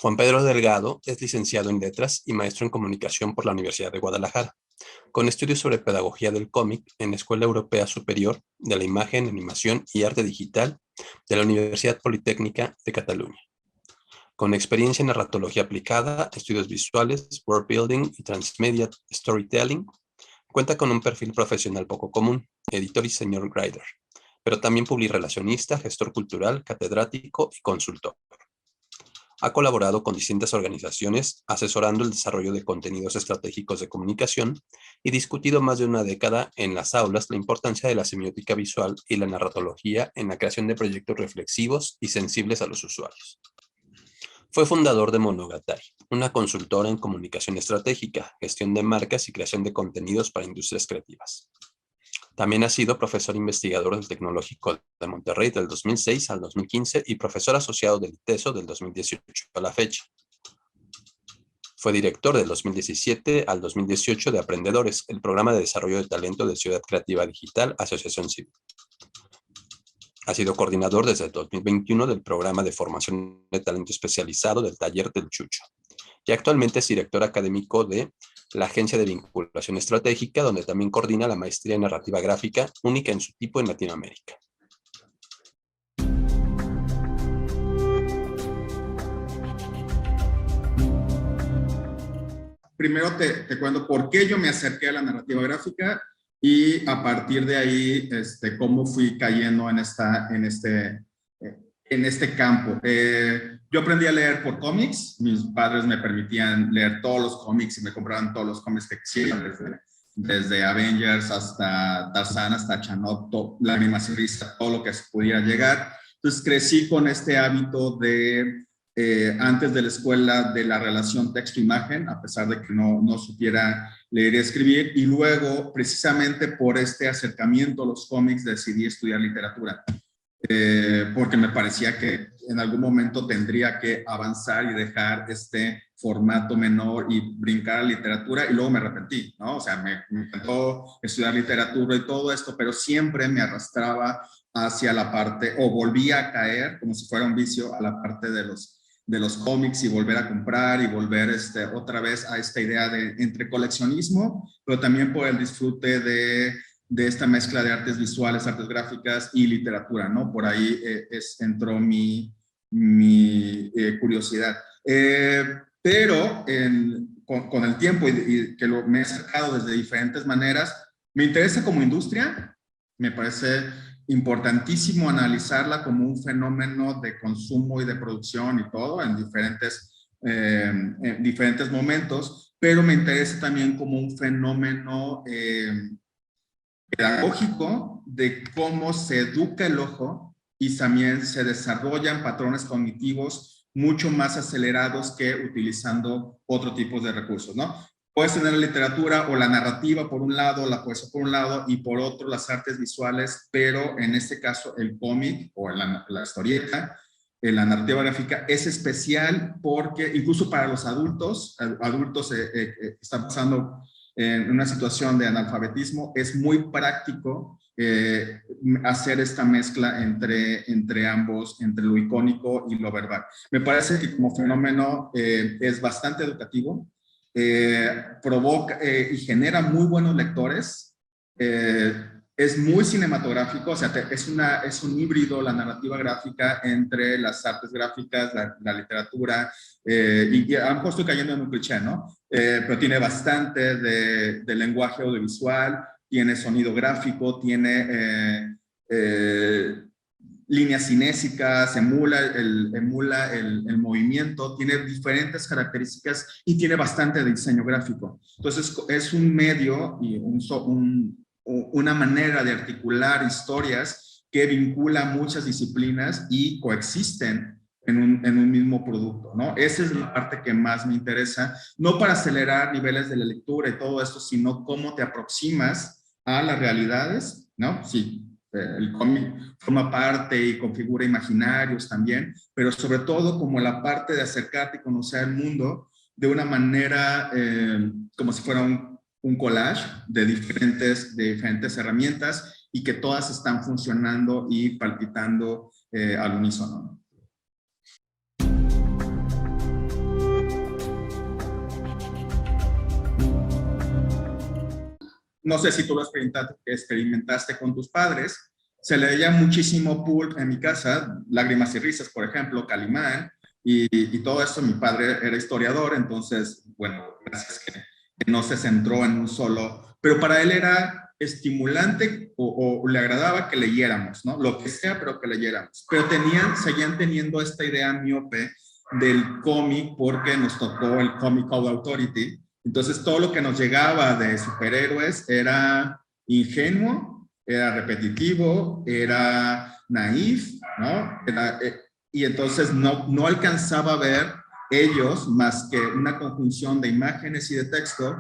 Juan Pedro Delgado es licenciado en Letras y maestro en Comunicación por la Universidad de Guadalajara, con estudios sobre Pedagogía del Cómic en la Escuela Europea Superior de la Imagen, Animación y Arte Digital de la Universidad Politécnica de Cataluña. Con experiencia en narratología aplicada, estudios visuales, world building y transmedia storytelling, cuenta con un perfil profesional poco común, editor y señor writer, pero también publirelacionista, gestor cultural, catedrático y consultor. Ha colaborado con distintas organizaciones asesorando el desarrollo de contenidos estratégicos de comunicación y discutido más de una década en las aulas la importancia de la semiótica visual y la narratología en la creación de proyectos reflexivos y sensibles a los usuarios. Fue fundador de Monogatari, una consultora en comunicación estratégica, gestión de marcas y creación de contenidos para industrias creativas. También ha sido profesor investigador del Tecnológico de Monterrey del 2006 al 2015 y profesor asociado del ITESO del 2018 a la fecha. Fue director del 2017 al 2018 de Aprendedores, el programa de desarrollo de talento de Ciudad Creativa Digital, Asociación Civil. Ha sido coordinador desde el 2021 del programa de formación de talento especializado del Taller del Chucho. Y actualmente es director académico de la Agencia de Vinculación Estratégica, donde también coordina la maestría en narrativa gráfica, única en su tipo en Latinoamérica. Primero te cuento por qué yo me acerqué a la narrativa gráfica y a partir de ahí cómo fui cayendo en este campo. Yo aprendí a leer por cómics. Mis padres me permitían leer todos los cómics y me compraban todos los cómics que quisieran, desde Avengers hasta Tarzán, hasta Chanot, la animación, todo lo que se pudiera llegar. Entonces crecí con este hábito de, antes de la escuela, de la relación texto-imagen, a pesar de que no supiera leer y escribir, y luego, precisamente por este acercamiento a los cómics, decidí estudiar literatura. Porque me parecía que en algún momento tendría que avanzar y dejar este formato menor y brincar a literatura, y luego me arrepentí, ¿no? O sea, me encantó estudiar literatura y todo esto, pero siempre me arrastraba hacia la parte, o volvía a caer, como si fuera un vicio, a la parte de los cómics y volver a comprar y volver otra vez a esta idea de entre coleccionismo, pero también por el disfrute de esta mezcla de artes visuales, artes gráficas y literatura, ¿no? Por ahí entró mi curiosidad. Pero con el tiempo y que me he acercado desde diferentes maneras, me interesa como industria, me parece importantísimo analizarla como un fenómeno de consumo y de producción y todo en diferentes momentos, pero me interesa también como un fenómeno pedagógico de cómo se educa el ojo y también se desarrollan patrones cognitivos mucho más acelerados que utilizando otro tipo de recursos, ¿no? Puedes tener la literatura o la narrativa por un lado, la poesía por un lado y por otro las artes visuales, pero en este caso el cómic o la historieta, la narrativa gráfica es especial porque incluso para los adultos están pasando en una situación de analfabetismo, es muy práctico hacer esta mezcla entre ambos, entre lo icónico y lo verbal. Me parece que como fenómeno es bastante educativo, provoca y genera muy buenos lectores, es muy cinematográfico, o sea, es un híbrido la narrativa gráfica entre las artes gráficas, la literatura, y a lo mejor estoy cayendo en un cliché, ¿no? Pero tiene bastante de lenguaje audiovisual, tiene sonido gráfico, tiene líneas cinésicas, emula el movimiento, tiene diferentes características y tiene bastante de diseño gráfico. Entonces es un medio y una manera de articular historias que vincula muchas disciplinas y coexisten en un mismo producto, ¿no? Esa es la parte que más me interesa, no para acelerar niveles de la lectura y todo esto, sino cómo te aproximas a las realidades, ¿no? Sí, el cómic forma parte y configura imaginarios también, pero sobre todo como la parte de acercarte y conocer el mundo de una manera como si fuera un collage de diferentes herramientas y que todas están funcionando y palpitando al unísono. no sé si tú lo experimentaste con tus padres, se leía muchísimo pulp en mi casa, Lágrimas y Risas, por ejemplo, Calimán, y todo esto. Mi padre era historiador, entonces, bueno, gracias que no se centró en un solo, pero para él era estimulante o le agradaba que leyéramos, ¿no? Lo que sea, pero que leyéramos. Pero seguían teniendo esta idea miope del cómic porque nos tocó el Comic Code Authority. Entonces, todo lo que nos llegaba de superhéroes era ingenuo, era repetitivo, era naif, ¿no? Y entonces no alcanzaba a ver ellos más que una conjunción de imágenes y de texto,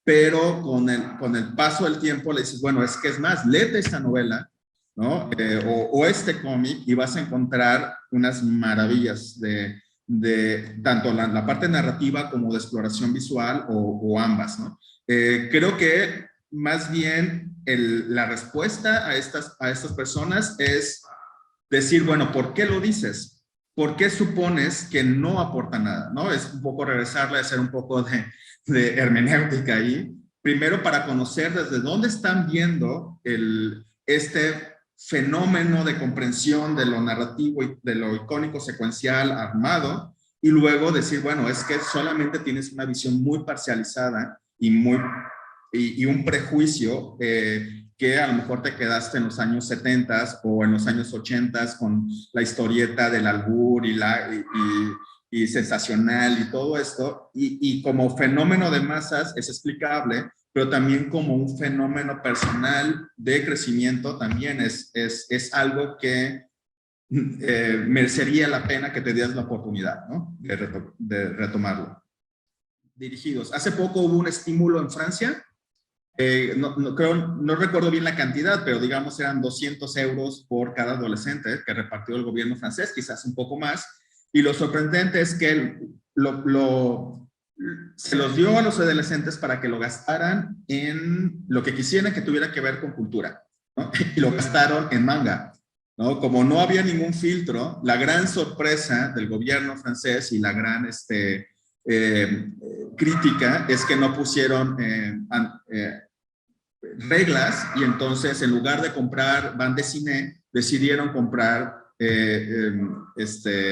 pero con el paso del tiempo le dices, bueno, es más, léete esta novela, ¿no? O este cómic y vas a encontrar unas maravillas de tanto la parte narrativa como de exploración visual o ambas, ¿no? Creo que más bien la respuesta a estas personas es decir, bueno, ¿por qué lo dices? ¿Por qué supones que no aporta nada? ¿No? Es un poco regresarle a hacer un poco de hermenéutica ahí. Primero, para conocer desde dónde están viendo este fenómeno de comprensión de lo narrativo y de lo icónico secuencial armado, y luego decir, bueno, es que solamente tienes una visión muy parcializada y un prejuicio que a lo mejor te quedaste en los años 70 o en los años 80 con la historieta del albur y sensacional y todo esto, y como fenómeno de masas es explicable, pero también como un fenómeno personal de crecimiento también es algo que merecería la pena que te dieras la oportunidad, ¿no? de retomarlo. Dirigidos. Hace poco hubo un estímulo en Francia, no recuerdo bien la cantidad, pero digamos eran 200 euros por cada adolescente que repartió el gobierno francés, quizás un poco más, y lo sorprendente es que se los dio a los adolescentes para que lo gastaran en lo que quisieran que tuviera que ver con cultura, ¿no? Y lo gastaron en manga, ¿no? Como no había ningún filtro, la gran sorpresa del gobierno francés y la gran crítica es que no pusieron reglas, y entonces en lugar de comprar bande cine decidieron comprar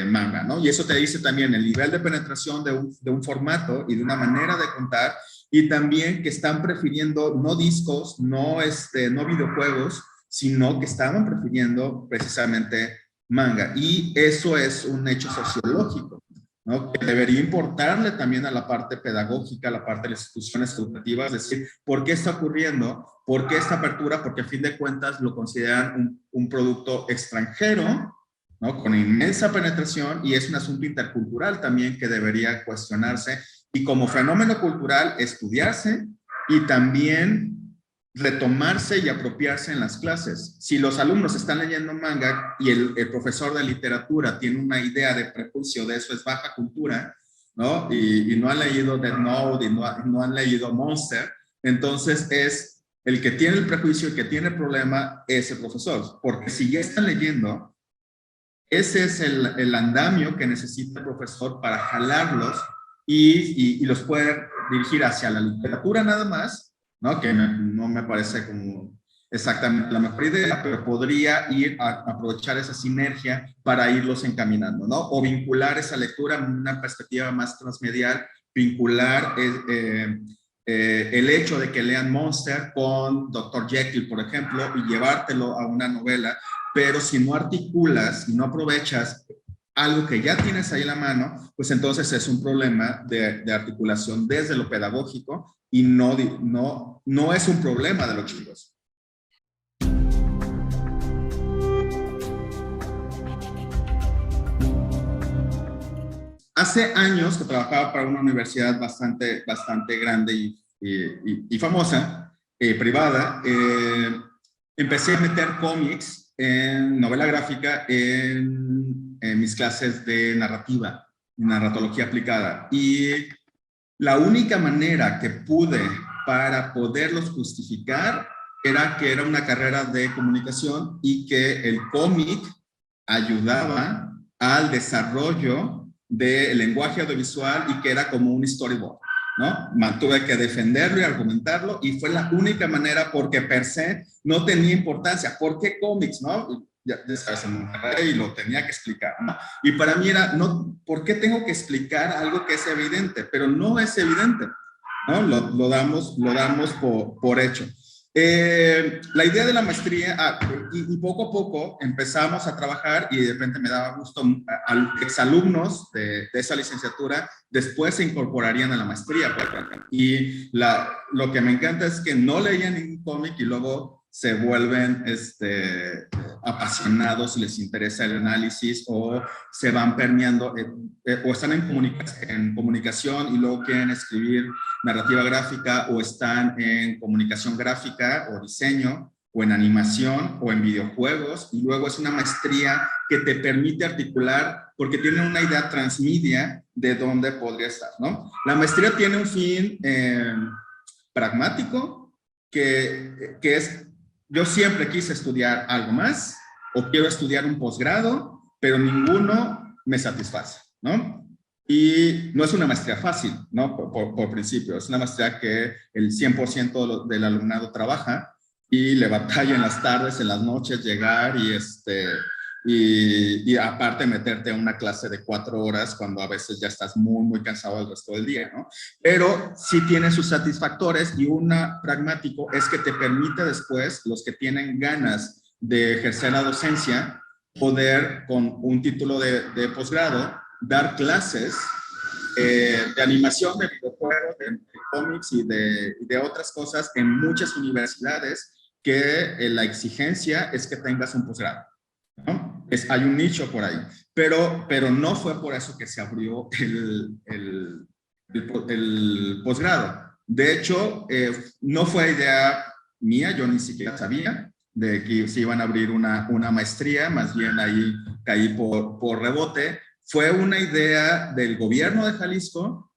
manga, ¿no? Y eso te dice también el nivel de penetración de un formato y de una manera de contar, y también que están prefiriendo no discos, no videojuegos, sino que estaban prefiriendo precisamente manga, y eso es un hecho sociológico, ¿no? Que debería importarle también a la parte pedagógica, a la parte de las instituciones educativas, es decir, ¿por qué está ocurriendo? ¿Por qué esta apertura? Porque a fin de cuentas lo consideran un producto extranjero, ¿no? Con inmensa penetración, y es un asunto intercultural también que debería cuestionarse, y como fenómeno cultural estudiarse y también retomarse y apropiarse en las clases. Si los alumnos están leyendo manga y el profesor de literatura tiene una idea de prejuicio de eso es baja cultura, ¿no? Y no han leído Death Note y no han leído Monster, entonces es el que tiene el prejuicio, el que tiene el problema es el profesor, porque si ya están leyendo, ese es el andamio que necesita el profesor para jalarlos y los puede dirigir hacia la literatura nada más, ¿no? Que no me parece como exactamente la mejor idea, pero podría ir a aprovechar esa sinergia para irlos encaminando, ¿no? O vincular esa lectura en una perspectiva más transmedial, vincular el hecho de que lean Monster con Dr. Jekyll, por ejemplo, y llevártelo a una novela, pero si no articulas y no aprovechas algo que ya tienes ahí en la mano, pues entonces es un problema de articulación desde lo pedagógico y no es un problema de los chicos. Hace años que trabajaba para una universidad bastante grande y famosa, privada, empecé a meter cómics en novela gráfica en mis clases de narratología aplicada. Y la única manera que pude para poderlos justificar era que era una carrera de comunicación y que el cómic ayudaba al desarrollo del lenguaje audiovisual y que era como un storyboard, ¿no? Tuve que defenderlo y argumentarlo y fue la única manera porque per se no tenía importancia. ¿Por qué cómics, no? Ya sabes, en Monterrey y lo tenía que explicar, ¿no? Y para mí era, no, ¿por qué tengo que explicar algo que es evidente? Pero no es evidente, ¿no? Lo damos por hecho. La idea de la maestría, y poco a poco empezamos a trabajar y de repente me daba gusto a exalumnos de esa licenciatura, después se incorporarían a la maestría. Y lo que me encanta es que no leían ningún cómic y luego se vuelven apasionados, les interesa el análisis o se van permeando o están en comunicación y luego quieren escribir narrativa gráfica o están en comunicación gráfica o diseño o en animación o en videojuegos y luego es una maestría que te permite articular porque tiene una idea transmedia de dónde podría estar, ¿no? La maestría tiene un fin pragmático que es yo siempre quise estudiar algo más o quiero estudiar un posgrado, pero ninguno me satisface, ¿no? Y no es una maestría fácil, ¿no? Por principio, es una maestría que el 100% del alumnado trabaja y le batalla en las tardes, en las noches llegar y aparte meterte a una clase de 4 horas cuando a veces ya estás muy cansado el resto del día, ¿no? Pero sí tiene sus satisfactores y una pragmático es que te permite después, los que tienen ganas de ejercer la docencia, poder con un título de posgrado, dar clases de animación, de videojuegos, de cómics y de otras cosas en muchas universidades que la exigencia es que tengas un posgrado, ¿no? Hay un nicho por ahí, pero no fue por eso que se abrió el posgrado. De hecho, no fue idea mía, yo ni siquiera sabía de que se iban a abrir una maestría, más bien ahí caí por rebote. Fue una idea del gobierno de Jalisco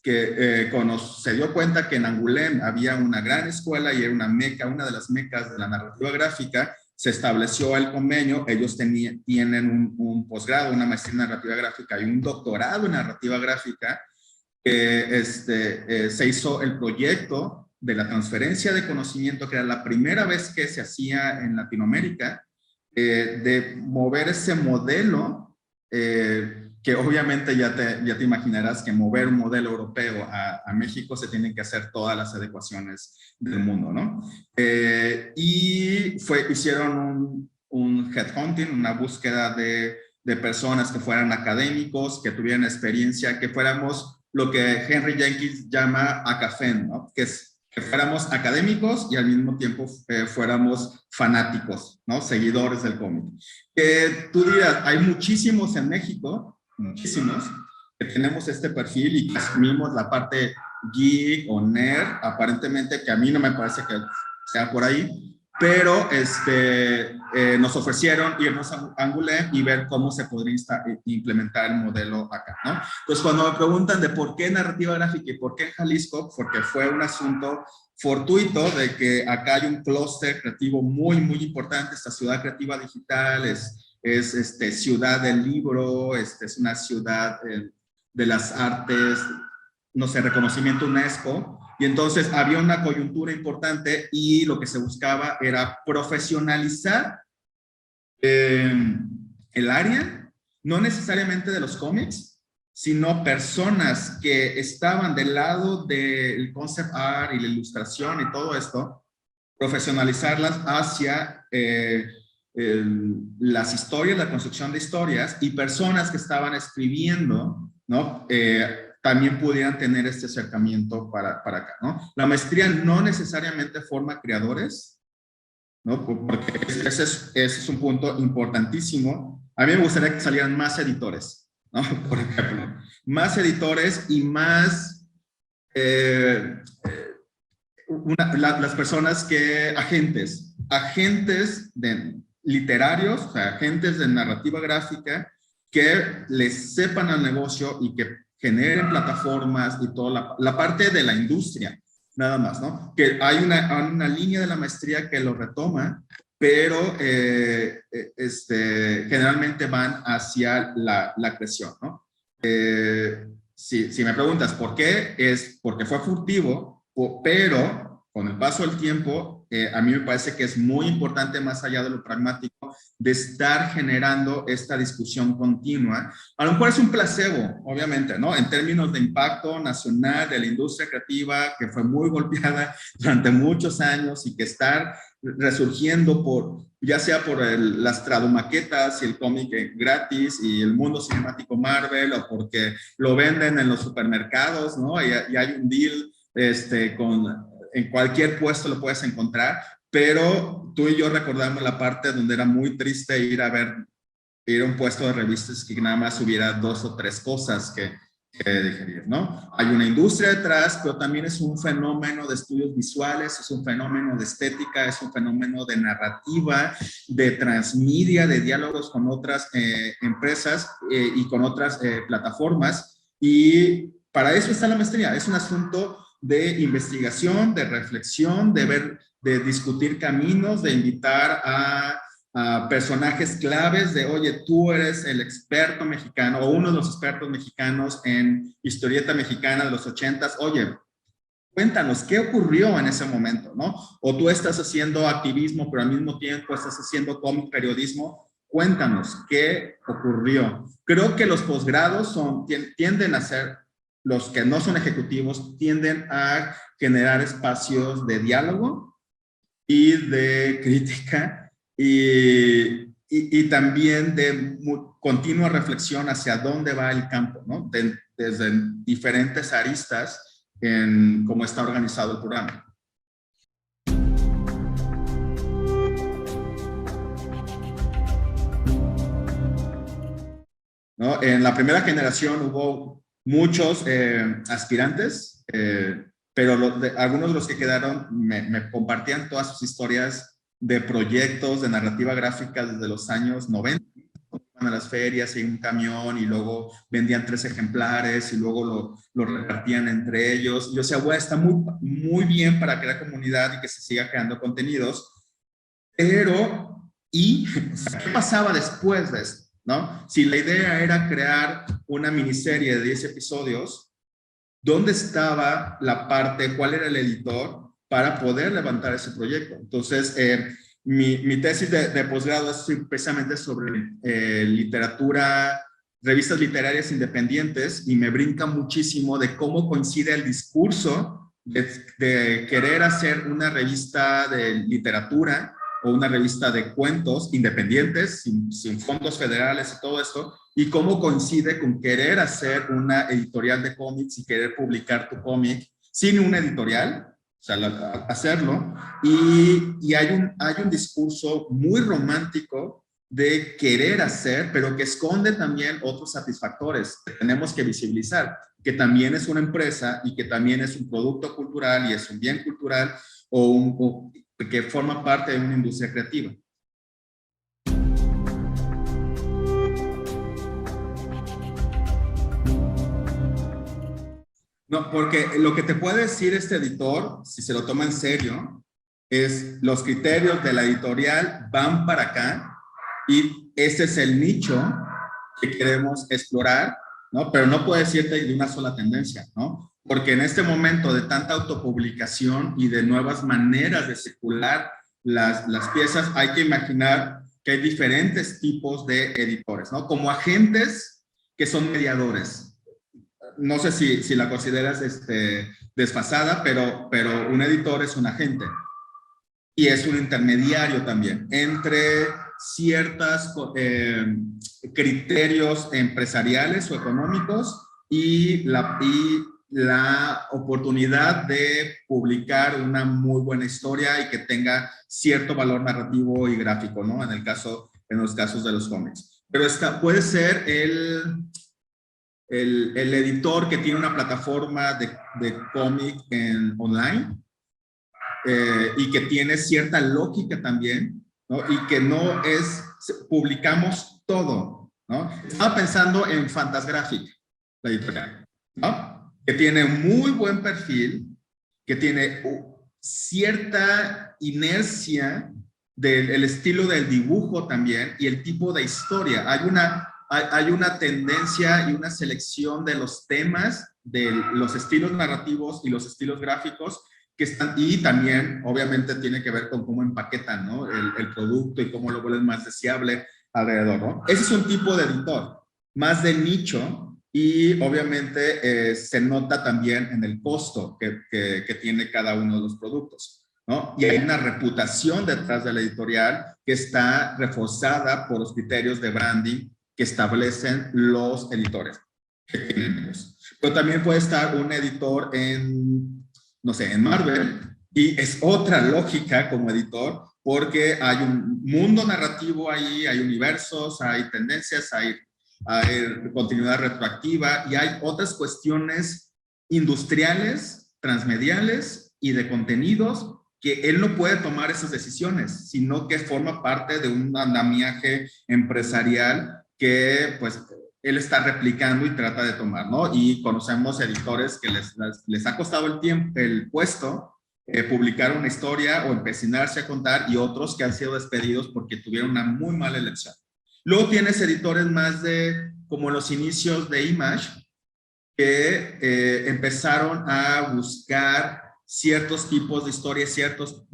que cuando se dio cuenta que en Angoulême había una gran escuela y era una meca, una de las mecas de la narrativa gráfica, se estableció el convenio, ellos tienen un posgrado, una maestría en narrativa gráfica y un doctorado en narrativa gráfica, se hizo el proyecto de la transferencia de conocimiento, que era la primera vez que se hacía en Latinoamérica, de mover ese modelo, que obviamente ya te imaginarás que mover un modelo europeo a México se tienen que hacer todas las adecuaciones del mundo, ¿no? Y hicieron un headhunting, una búsqueda de personas que fueran académicos, que tuvieran experiencia, que fuéramos lo que Henry Jenkins llama acafén, ¿no? Que fuéramos académicos y al mismo tiempo fuéramos fanáticos, ¿no? Seguidores del cómic. Tú dirás, hay muchísimos en México, muchísimos, que tenemos este perfil y que asumimos la parte geek o nerd, aparentemente, que a mí no me parece que sea por ahí, pero nos ofrecieron irnos a Angoulême y ver cómo se podría implementar el modelo acá, ¿no? Entonces, cuando me preguntan de por qué narrativa gráfica y por qué en Jalisco, porque fue un asunto fortuito de que acá hay un clúster creativo muy importante, esta ciudad creativa digital es ciudad del libro, es una ciudad de las artes, no sé, reconocimiento UNESCO, y entonces había una coyuntura importante y lo que se buscaba era profesionalizar el área, no necesariamente de los cómics, sino personas que estaban del lado del concept art y la ilustración y todo esto, profesionalizarlas hacia las historias, la construcción de historias, y personas que estaban escribiendo, ¿no? También pudieran tener este acercamiento para acá, ¿no? La maestría no necesariamente forma creadores, ¿no? Porque ese es un punto importantísimo. A mí me gustaría que salieran más editores, ¿no? Por ejemplo, más editores y más las personas agentes literarios, o sea, agentes de narrativa gráfica que les sepan al negocio y que generen plataformas y toda la parte de la industria, nada más, ¿no? Que hay una línea de la maestría que lo retoma, pero generalmente van hacia la creación, ¿no? si me preguntas por qué, es porque fue furtivo, pero con el paso del tiempo, a mí me parece que es muy importante, más allá de lo pragmático, de estar generando esta discusión continua. A lo mejor es un placebo, obviamente, ¿no? En términos de impacto nacional de la industria creativa, que fue muy golpeada durante muchos años y que está resurgiendo por, ya sea por las tradumaquetas y el cómic gratis y el mundo cinemático Marvel, o porque lo venden en los supermercados, ¿no? Y hay un deal en cualquier puesto lo puedes encontrar, pero tú y yo recordamos la parte donde era muy triste ir a un puesto de revistas que nada más hubiera 2 o 3 cosas que digerir, ¿no? Hay una industria detrás, pero también es un fenómeno de estudios visuales, es un fenómeno de estética, es un fenómeno de narrativa, de transmedia, de diálogos con otras empresas y con otras plataformas, y para eso está la maestría. Es un asunto de investigación, de reflexión, de discutir caminos, de invitar a personajes claves de, oye, tú eres el experto mexicano o uno de los expertos mexicanos en historieta mexicana de los 80s, oye, cuéntanos, ¿qué ocurrió en ese momento, no? O tú estás haciendo activismo, pero al mismo tiempo estás haciendo cómic periodismo, cuéntanos, ¿qué ocurrió? Creo que los posgrados tienden a ser, los que no son ejecutivos, tienden a generar espacios de diálogo y de crítica, y también de continua reflexión hacia dónde va el campo, ¿no? Desde diferentes aristas en cómo está organizado el programa. ¿No? En la primera generación hubo muchos aspirantes, pero algunos de los que quedaron me compartían todas sus historias de proyectos de narrativa gráfica desde los años 90, iban a las ferias en un camión y luego vendían 3 ejemplares y luego lo repartían entre ellos. Yo decía, bueno, está muy, muy bien para crear comunidad y que se siga creando contenidos, pero ¿qué pasaba después de esto? ¿No? Si la idea era crear una miniserie de 10 episodios, ¿dónde estaba la parte, cuál era el editor para poder levantar ese proyecto? Entonces, mi tesis de posgrado es precisamente sobre literatura, revistas literarias independientes, y me brinca muchísimo de cómo coincide el discurso de querer hacer una revista de literatura o una revista de cuentos independientes, sin fondos federales y todo esto, y cómo coincide con querer hacer una editorial de cómics y querer publicar tu cómic sin una editorial, o sea, hacerlo, y hay un discurso muy romántico de querer hacer, pero que esconde también otros satisfactores que tenemos que visibilizar, que también es una empresa y que también es un producto cultural y es un bien cultural o que forma parte de una industria creativa. No, porque lo que te puede decir este editor, si se lo toma en serio, es los criterios de la editorial van para acá y este es el nicho que queremos explorar, ¿no? Pero no puede decirte de una sola tendencia, ¿no? Porque en este momento de tanta autopublicación y de nuevas maneras de circular las piezas, hay que imaginar que hay diferentes tipos de editores, ¿no? Como agentes que son mediadores. No sé si la consideras desfasada, pero un editor es un agente y es un intermediario también entre ciertos criterios empresariales o económicos y la oportunidad de publicar una muy buena historia y que tenga cierto valor narrativo y gráfico, ¿no? En los casos de los cómics. Pero puede ser el editor que tiene una plataforma de cómic online y que tiene cierta lógica también, ¿no? Y que no es, publicamos todo, ¿no? Estaba pensando en Fantasgraphic, la editorial, ¿no? Que tiene muy buen perfil, que tiene cierta inercia del estilo del dibujo también y el tipo de historia. hay una tendencia y una selección de los temas, de los estilos narrativos y los estilos gráficos que están, y también obviamente tiene que ver con cómo empaquetan, ¿no? El producto y cómo lo vuelven más deseable alrededor, ¿no? Ese es un tipo de editor, más de nicho, y obviamente se nota también en el costo que tiene cada uno de los productos, ¿no? Y hay una reputación detrás de la editorial que está reforzada por los criterios de branding que establecen los editores que tenemos. Pero también puede estar un editor en, no sé, en Marvel, y es otra lógica como editor, porque hay un mundo narrativo ahí, hay universos, hay tendencias, hay continuidad retroactiva, y hay otras cuestiones industriales, transmediales y de contenidos que él no puede tomar esas decisiones, sino que forma parte de un andamiaje empresarial que pues él está replicando y trata de tomar, ¿no? Y conocemos editores que les ha costado el tiempo, el puesto, publicar una historia o empecinarse a contar, y otros que han sido despedidos porque tuvieron una muy mala elección. Luego tienes editores más de, como los inicios de Image, que empezaron a buscar ciertos tipos de historias, ciertos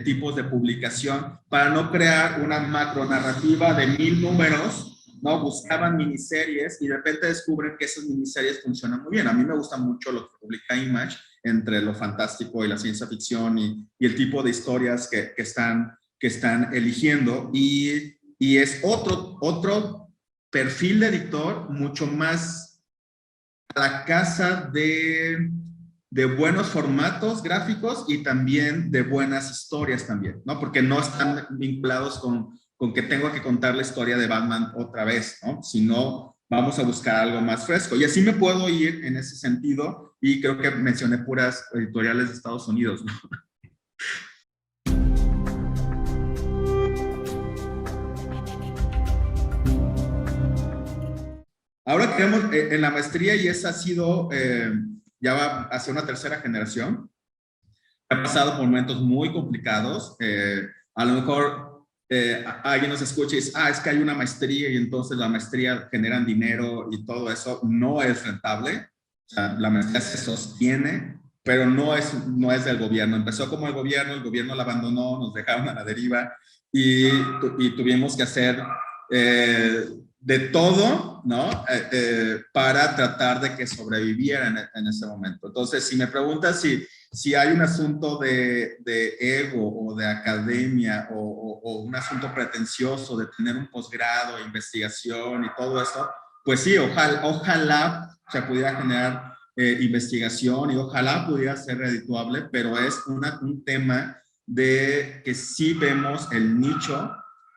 tipos de publicación, para no crear una macronarrativa de 1000 números, ¿no? Buscaban miniseries y de repente descubren que esas miniseries funcionan muy bien. A mí me gusta mucho lo que publica Image, entre lo fantástico y la ciencia ficción, y el tipo de historias que están eligiendo, y es otro perfil de editor mucho más a la casa de buenos formatos gráficos y también de buenas historias también, ¿no? Porque no están vinculados con que tengo que contar la historia de Batman otra vez, ¿no? Sino vamos a buscar algo más fresco. Y así me puedo ir en ese sentido, y creo que mencioné puras editoriales de Estados Unidos, ¿no? Ahora tenemos en la maestría, y esa ha sido, ya va hacia una tercera generación. Ha pasado por momentos muy complicados. A lo mejor alguien nos escucha y dice, es que hay una maestría y entonces la maestría generan dinero y todo eso. No es rentable. O sea, la maestría se sostiene, pero no es del gobierno. Empezó como el gobierno la abandonó, nos dejaron a la deriva, y tuvimos que hacer de todo, ¿no? Para tratar de que sobreviviera en ese momento. Entonces, si me preguntas si hay un asunto de ego o de academia, o un asunto pretencioso de tener un posgrado, investigación y todo eso, pues sí, ojalá se pudiera generar investigación, y ojalá pudiera ser redituable, pero es un tema de que sí vemos el nicho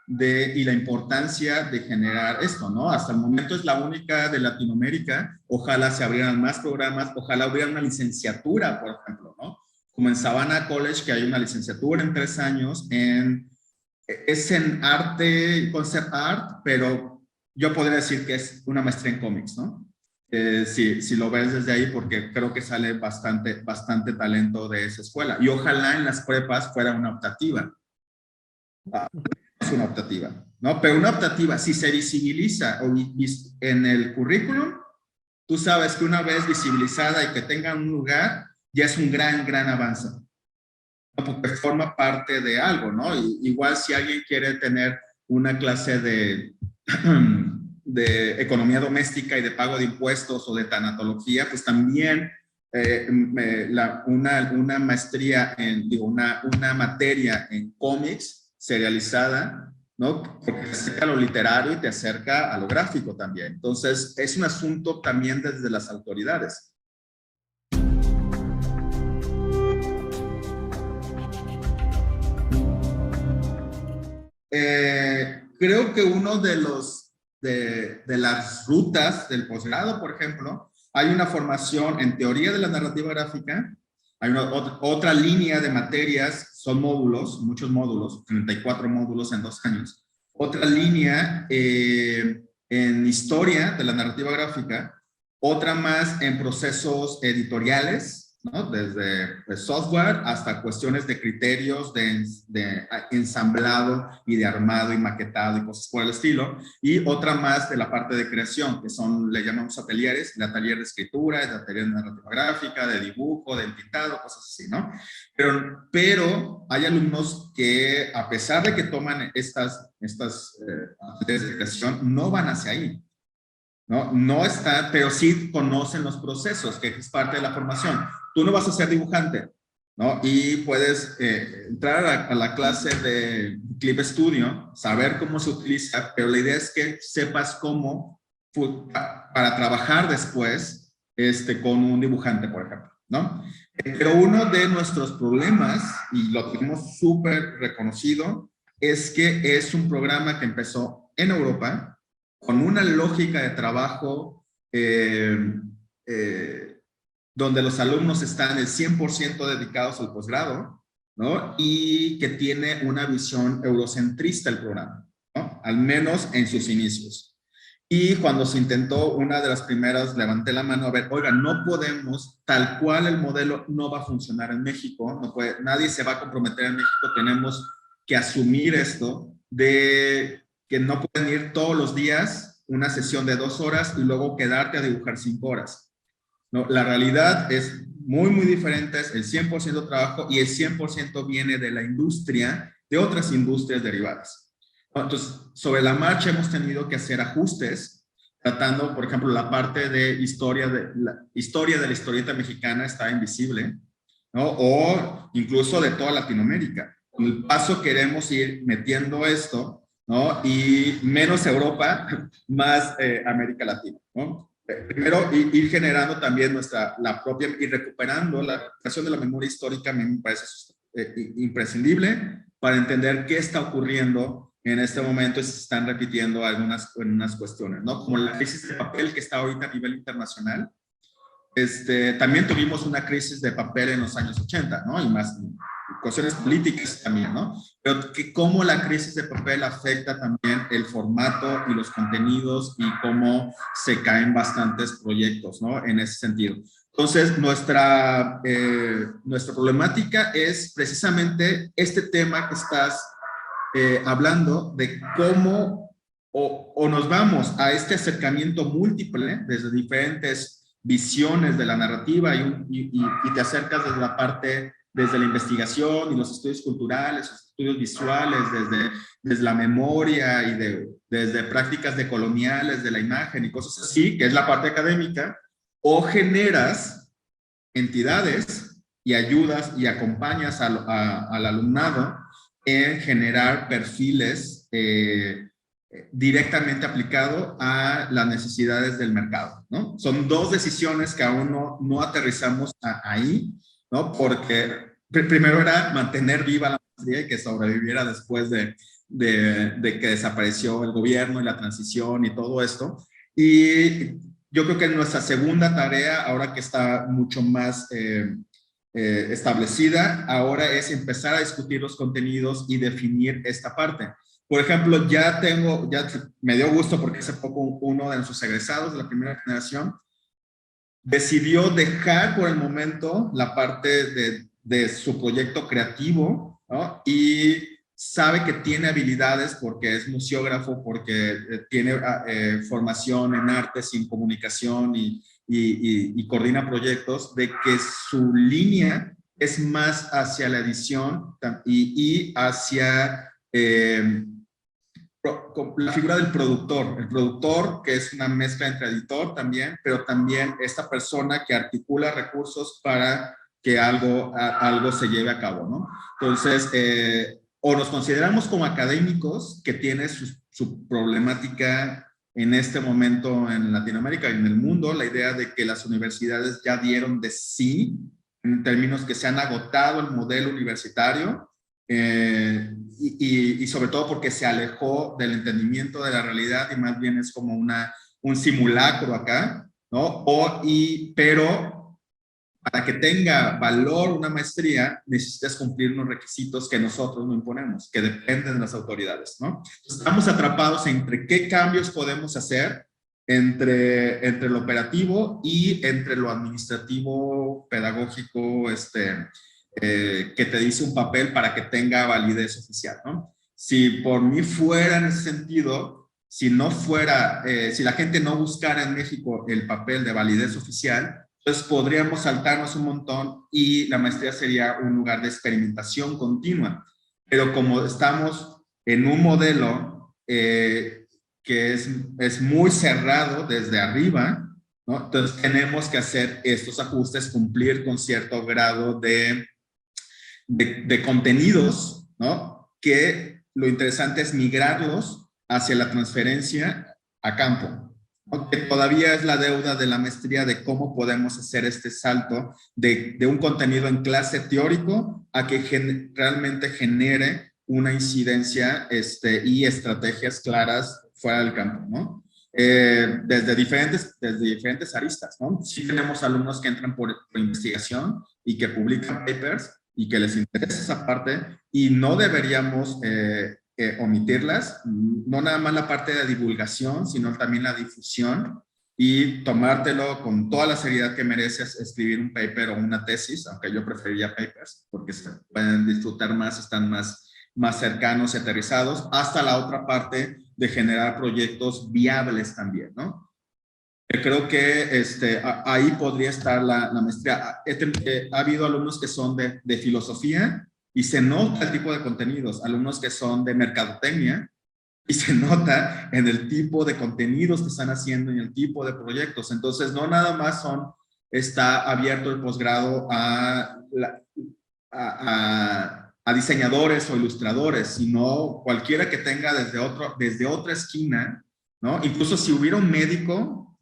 y la importancia de generar esto, ¿no? Hasta el momento es la única de Latinoamérica. Ojalá se abrieran más programas, ojalá hubiera una licenciatura, por ejemplo, ¿no? Como en Savannah College, que hay una licenciatura en 3 años, es en arte, concept art, pero yo podría decir que es una maestría en cómics, ¿no? Si lo ves desde ahí, porque creo que sale bastante talento de esa escuela. Y ojalá en las prepas fuera una optativa. Es una optativa, ¿no? Pero una optativa, si se visibiliza en el currículum, tú sabes que una vez visibilizada y que tenga un lugar, ya es un gran avance, ¿no? Porque forma parte de algo, ¿no? Igual si alguien quiere tener una clase de economía doméstica y de pago de impuestos o de tanatología, pues también una maestría una materia en cómics serializada, ¿no? Porque te acerca a lo literario y te acerca a lo gráfico también. Entonces, es un asunto también desde las autoridades. Creo que uno de las rutas del posgrado, por ejemplo, hay una formación en teoría de la narrativa gráfica. Hay otra línea de materias, son módulos, muchos módulos, 34 módulos en 2 años. Otra línea en historia de la narrativa gráfica, otra más en procesos editoriales, ¿no? Desde pues, software hasta cuestiones de criterios de ensamblado y de armado y maquetado y cosas por el estilo. Y otra más de la parte de creación, que son, le llamamos atelieres, el atelier de escritura, el atelier de narrativa gráfica, de dibujo, de pintado, cosas así, ¿no? Pero hay alumnos que, a pesar de que toman estas ateliers de creación, no van hacia ahí. No está, pero sí conocen los procesos, que es parte de la formación. Tú no vas a ser dibujante, ¿no? Y puedes entrar a la clase de Clip Studio, saber cómo se utiliza, pero la idea es que sepas cómo para trabajar después con un dibujante, por ejemplo, ¿no? Pero uno de nuestros problemas, y lo tenemos súper reconocido, es que es un programa que empezó en Europa, con una lógica de trabajo donde los alumnos están el 100% dedicados al posgrado, ¿no? Y que tiene una visión eurocentrista el programa, ¿no? Al menos en sus inicios. Y cuando se intentó, una de las primeras, levanté la mano a ver, oiga, no podemos, tal cual el modelo no va a funcionar en México, no puede, nadie se va a comprometer en México, tenemos que asumir esto de que no pueden ir todos los días una sesión de 2 horas y luego quedarte a dibujar 5 horas. No, la realidad es muy, muy diferente, es el 100% trabajo y el 100% viene de la industria, de otras industrias derivadas. Entonces, sobre la marcha hemos tenido que hacer ajustes, tratando, por ejemplo, la parte de historia de la historieta mexicana está invisible, ¿no? O incluso de toda Latinoamérica. Con el paso queremos ir metiendo esto, ¿no? Y menos Europa, más América Latina, ¿no? Primero, ir generando también la propia, y recuperando la creación de la memoria histórica, me parece imprescindible para entender qué está ocurriendo en este momento y se están repitiendo algunas cuestiones, ¿no? Como la crisis de papel que está ahorita a nivel internacional. También tuvimos una crisis de papel en los años 80, ¿no? Y más cuestiones políticas también, ¿no? Pero que cómo la crisis de papel afecta también el formato y los contenidos y cómo se caen bastantes proyectos, ¿no? En ese sentido. Entonces, nuestra problemática es precisamente este tema que estás hablando de cómo o nos vamos a este acercamiento múltiple desde diferentes visiones de la narrativa y te acercas desde la parte, desde la investigación y los estudios culturales, los estudios visuales, desde la memoria y desde prácticas decoloniales de la imagen y cosas así, que es la parte académica, o generas entidades y ayudas y acompañas al alumnado en generar perfiles directamente aplicado a las necesidades del mercado, ¿no? Son dos decisiones que aún no aterrizamos ahí, ¿no? Porque primero era mantener viva la maestría y que sobreviviera después de que desapareció el gobierno y la transición y todo esto. Y yo creo que nuestra segunda tarea, ahora que está mucho más establecida, ahora es empezar a discutir los contenidos y definir esta parte. Por ejemplo, ya me dio gusto porque hace poco uno de nuestros egresados de la primera generación decidió dejar por el momento la parte de su proyecto creativo, ¿no? Y sabe que tiene habilidades porque es museógrafo, porque tiene formación en artes y en comunicación y coordina proyectos, de que su línea es más hacia la edición y hacia la figura del productor. El productor, que es una mezcla entre editor también, pero también esta persona que articula recursos para que algo se lleve a cabo, ¿no? Entonces, o nos consideramos como académicos que tiene su problemática en este momento en Latinoamérica y en el mundo, la idea de que las universidades ya dieron de sí, en términos que se han agotado el modelo universitario, y sobre todo porque se alejó del entendimiento de la realidad y más bien es como un simulacro acá, ¿no? Pero para que tenga valor una maestría, necesitas cumplir unos requisitos que nosotros no imponemos, que dependen de las autoridades, ¿no? Entonces, estamos atrapados entre qué cambios podemos hacer entre lo operativo y entre lo administrativo, pedagógico, que te dice un papel para que tenga validez oficial, ¿no? Si por mí fuera en ese sentido, si no fuera, si la gente no buscara en México el papel de validez oficial, pues podríamos saltarnos un montón y la maestría sería un lugar de experimentación continua. Pero como estamos en un modelo que es muy cerrado desde arriba, ¿no? Entonces tenemos que hacer estos ajustes, cumplir con cierto grado de contenidos, ¿no? Que lo interesante es migrarlos hacia la transferencia a campo, ¿no? Que todavía es la deuda de la maestría de cómo podemos hacer este salto de un contenido en clase teórico a que realmente genere una incidencia y estrategias claras fuera del campo, ¿no? Desde diferentes aristas, ¿no? Sí tenemos alumnos que entran por investigación y que publican papers y que les interesa esa parte y no deberíamos omitirlas, no nada más la parte de divulgación, sino también la difusión y tomártelo con toda la seriedad que mereces escribir un paper o una tesis, aunque yo preferiría papers porque se pueden disfrutar más, están más cercanos y aterrizados, hasta la otra parte de generar proyectos viables también, ¿no? Creo que ahí podría estar la maestría. Ha habido alumnos que son de filosofía y se nota el tipo de contenidos, alumnos que son de mercadotecnia y se nota en el tipo de contenidos que están haciendo y el tipo de proyectos. Entonces, no nada más está abierto el posgrado a diseñadores o ilustradores, sino cualquiera que tenga desde otra esquina, ¿no? Incluso si hubiera un médico,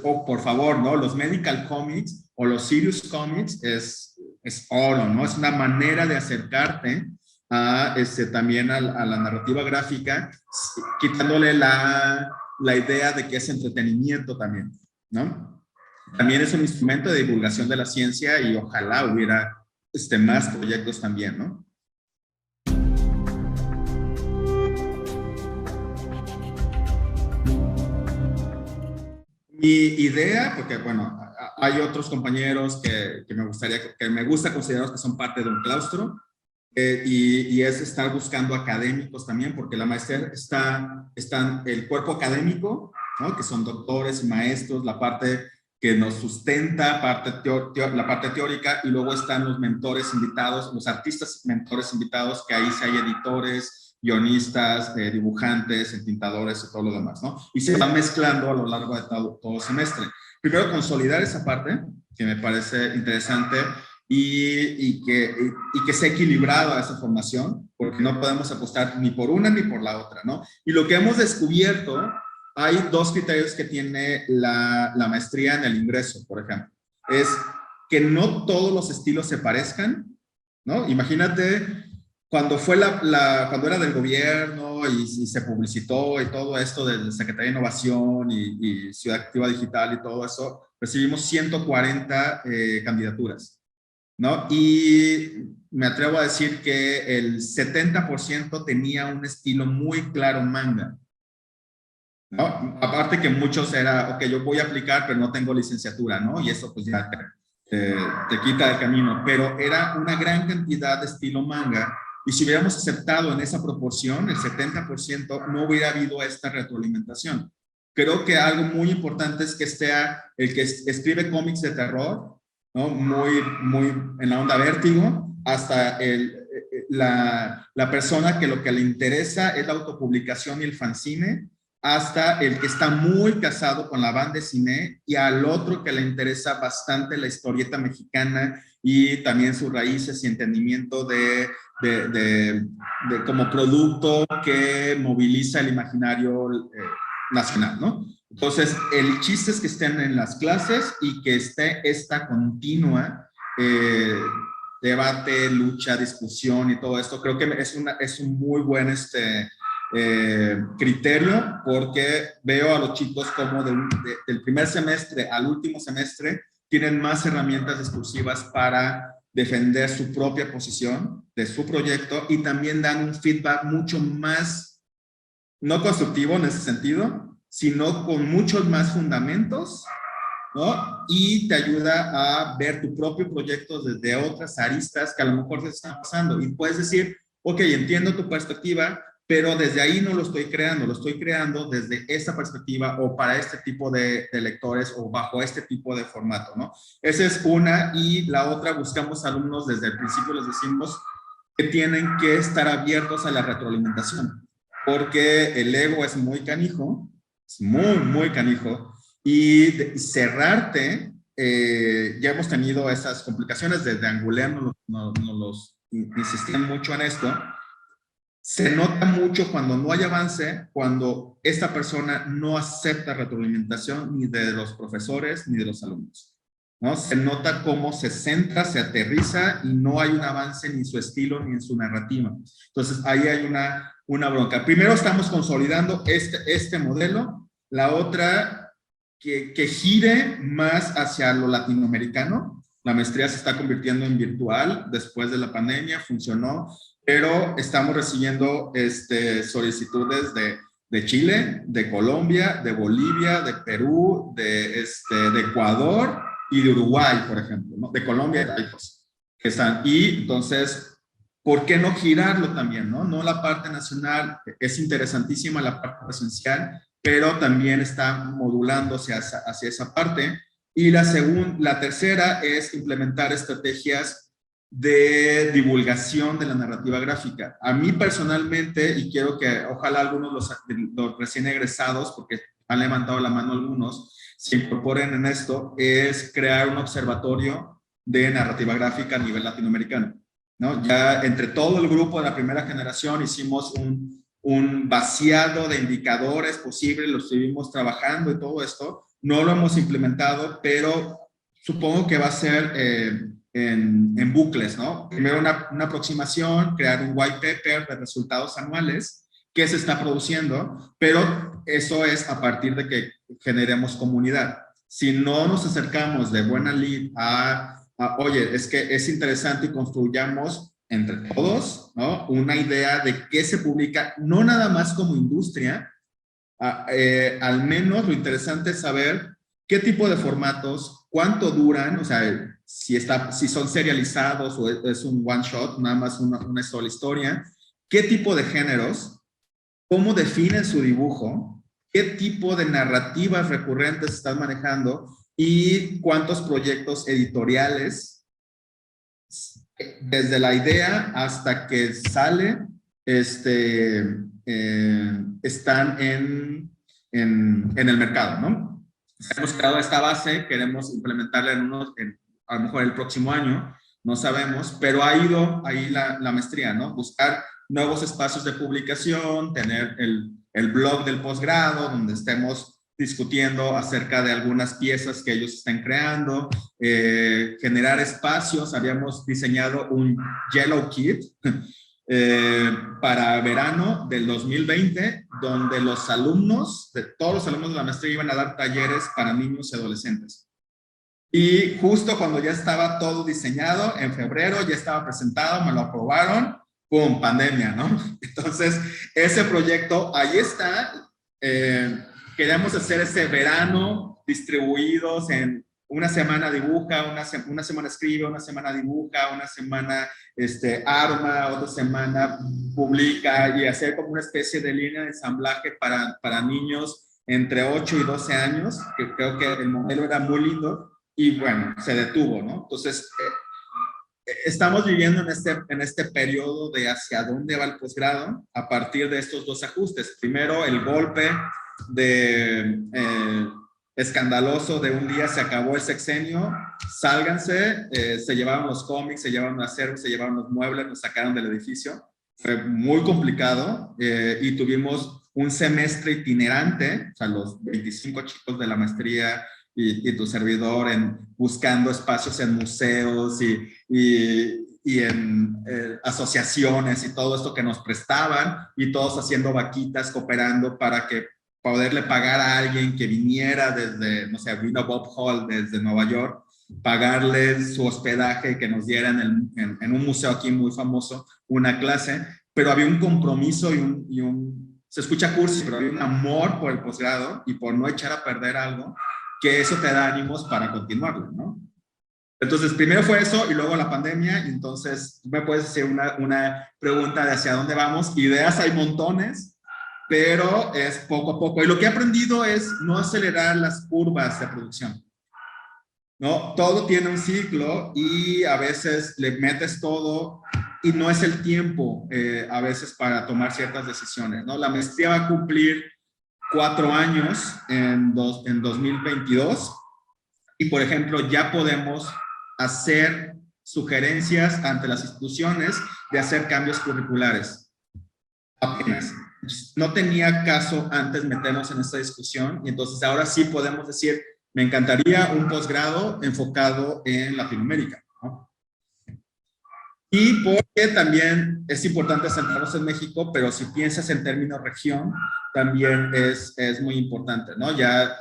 por favor, ¿no? Los medical comics o los serious comics es oro, ¿no? Es una manera de acercarte también a la narrativa gráfica, quitándole la idea de que es entretenimiento también, ¿no? También es un instrumento de divulgación de la ciencia y ojalá hubiera más proyectos también, ¿no? Mi idea, porque bueno, hay otros compañeros que me gusta considerar que son parte de un claustro, y es estar buscando académicos también, porque la maestría está el cuerpo académico, ¿no? Que son doctores y maestros, la parte que nos sustenta, la parte teórica, y luego están los mentores invitados, los artistas mentores invitados, que ahí sí hay editores, guionistas, dibujantes, entintadores y todo lo demás, ¿no? Y se va mezclando a lo largo de todo el semestre. Primero, consolidar esa parte, que me parece interesante, y que sea equilibrado a esa formación, porque no podemos apostar ni por una ni por la otra, ¿no? Y lo que hemos descubierto, hay dos criterios que tiene la maestría en el ingreso, por ejemplo. Es que no todos los estilos se parezcan, ¿no? Imagínate cuando cuando era del gobierno y se publicitó y todo esto de la Secretaría de Innovación y Ciudad Activa Digital y todo eso, recibimos 140 candidaturas, ¿no? Y me atrevo a decir que el 70% tenía un estilo muy claro manga, ¿no? Aparte que muchos era, ok, yo voy a aplicar, pero no tengo licenciatura, ¿no? Y eso pues ya te quita el camino, pero era una gran cantidad de estilo manga, y si hubiéramos aceptado en esa proporción, el 70%, no hubiera habido esta retroalimentación. Creo que algo muy importante es que el que escribe cómics de terror, ¿no? Muy en la onda Vértigo, hasta la persona que lo que le interesa es la autopublicación y el fanzine, hasta el que está muy casado con la banda de cine, y al otro que le interesa bastante la historieta mexicana y también sus raíces y entendimiento como producto que moviliza el imaginario nacional, ¿no? Entonces, el chiste es que estén en las clases y que esté esta continua debate, lucha, discusión y todo esto. Creo que es un muy buen criterio, porque veo a los chicos como del primer semestre al último semestre tienen más herramientas discursivas para defender su propia posición de su proyecto, y también dan un feedback mucho más, no constructivo en ese sentido, sino con muchos más fundamentos, ¿no? Y te ayuda a ver tu propio proyecto desde otras aristas que a lo mejor te están pasando. Y puedes decir, ok, entiendo tu perspectiva, pero desde ahí no lo estoy creando, lo estoy creando desde esta perspectiva o para este tipo de lectores o bajo este tipo de formato, ¿no? Esa es una. Y la otra, buscamos alumnos desde el principio, les decimos que tienen que estar abiertos a la retroalimentación, porque el ego es muy canijo, es muy, muy canijo, y cerrarte, ya hemos tenido esas complicaciones, desde Angoulême nos insistían mucho en esto. Se nota mucho cuando no hay avance, cuando esta persona no acepta retroalimentación ni de los profesores ni de los alumnos, ¿no? Se nota cómo se centra, se aterriza y no hay un avance ni en su estilo ni en su narrativa. Entonces ahí hay una bronca. Primero estamos consolidando este modelo. La otra, que gire más hacia lo latinoamericano. La maestría se está convirtiendo en virtual después de la pandemia, funcionó, pero estamos recibiendo solicitudes de Chile, de Colombia, de Bolivia, de Perú, de Ecuador y de Uruguay, por ejemplo, ¿no? De Colombia hay cosas que están. Y entonces, ¿por qué no girarlo también, no? No la parte nacional, es interesantísima la parte presencial, pero también está modulándose hacia esa parte. Y la tercera es implementar estrategias de divulgación de la narrativa gráfica. A mí personalmente, y quiero que ojalá algunos los recién egresados, porque han levantado la mano algunos, se incorporen en esto, es crear un observatorio de narrativa gráfica a nivel latinoamericano, ¿no? Ya entre todo el grupo de la primera generación hicimos un vaciado de indicadores posibles, lo estuvimos trabajando y todo esto. No lo hemos implementado, pero supongo que va a ser en bucles, ¿no? Primero una aproximación, crear un white paper de resultados anuales que se está produciendo, pero eso es a partir de que generemos comunidad. Si no nos acercamos de buena lid oye, es que es interesante y construyamos entre todos, ¿no? Una idea de qué se publica, no nada más como industria, al menos lo interesante es saber qué tipo de formatos, cuánto duran, o sea, si son serializados o es un one shot, nada más una sola historia, qué tipo de géneros, cómo definen su dibujo, qué tipo de narrativas recurrentes están manejando y cuántos proyectos editoriales, desde la idea hasta que sale, están en el mercado, ¿no? Hemos creado esta base, queremos implementarla a lo mejor el próximo año, no sabemos, pero ha ido ahí la maestría, ¿no? Buscar nuevos espacios de publicación, tener el blog del posgrado, donde estemos discutiendo acerca de algunas piezas que ellos están creando, generar espacios. Habíamos diseñado un Yellow Kit para verano del 2020, donde todos los alumnos de la maestría iban a dar talleres para niños y adolescentes. Y justo cuando ya estaba todo diseñado, en febrero ya estaba presentado, me lo aprobaron, ¡pum!, pandemia, ¿no? Entonces, ese proyecto ahí está. Queríamos hacer ese verano distribuidos en una semana dibuja, una semana escribe, una semana dibuja, una semana arma, otra semana publica, y hacer como una especie de línea de ensamblaje para niños entre 8 y 12 años, que creo que el modelo era muy lindo, y bueno, se detuvo, ¿no? Entonces, estamos viviendo en este periodo de hacia dónde va el posgrado a partir de estos dos ajustes. Primero, el golpe escandaloso de un día se acabó el sexenio, sálganse, se llevaron los cómics, se llevaron los acervos, se llevaron los muebles, nos sacaron del edificio. Fue muy complicado y tuvimos un semestre itinerante, o sea, los 25 chicos de la maestría y tu servidor buscando espacios en museos y en asociaciones y todo esto que nos prestaban, y todos haciendo vaquitas, cooperando para que poderle pagar a alguien que viniera desde, no sé, vino Bob Hall desde Nueva York, pagarle su hospedaje, que nos dieran en un museo aquí muy famoso una clase, pero había un compromiso y se escucha cursi, pero hay un amor por el posgrado y por no echar a perder algo, que eso te da ánimos para continuarlo, ¿no? Entonces, primero fue eso y luego la pandemia. Y entonces, me puedes hacer una pregunta de hacia dónde vamos. Ideas hay montones, pero es poco a poco. Y lo que he aprendido es no acelerar las curvas de producción, ¿no? Todo tiene un ciclo y a veces le metes todo y no es el tiempo a veces para tomar ciertas decisiones, ¿no? La maestría va a cumplir 4 años en 2022 y, por ejemplo, ya podemos hacer sugerencias ante las instituciones de hacer cambios curriculares. Apenas. No tenía caso antes meternos en esta discusión y entonces ahora sí podemos decir, me encantaría un posgrado enfocado en Latinoamérica, ¿no? Y porque también es importante centrarnos en México, pero si piensas en términos región, también es muy importante, ¿no? Ya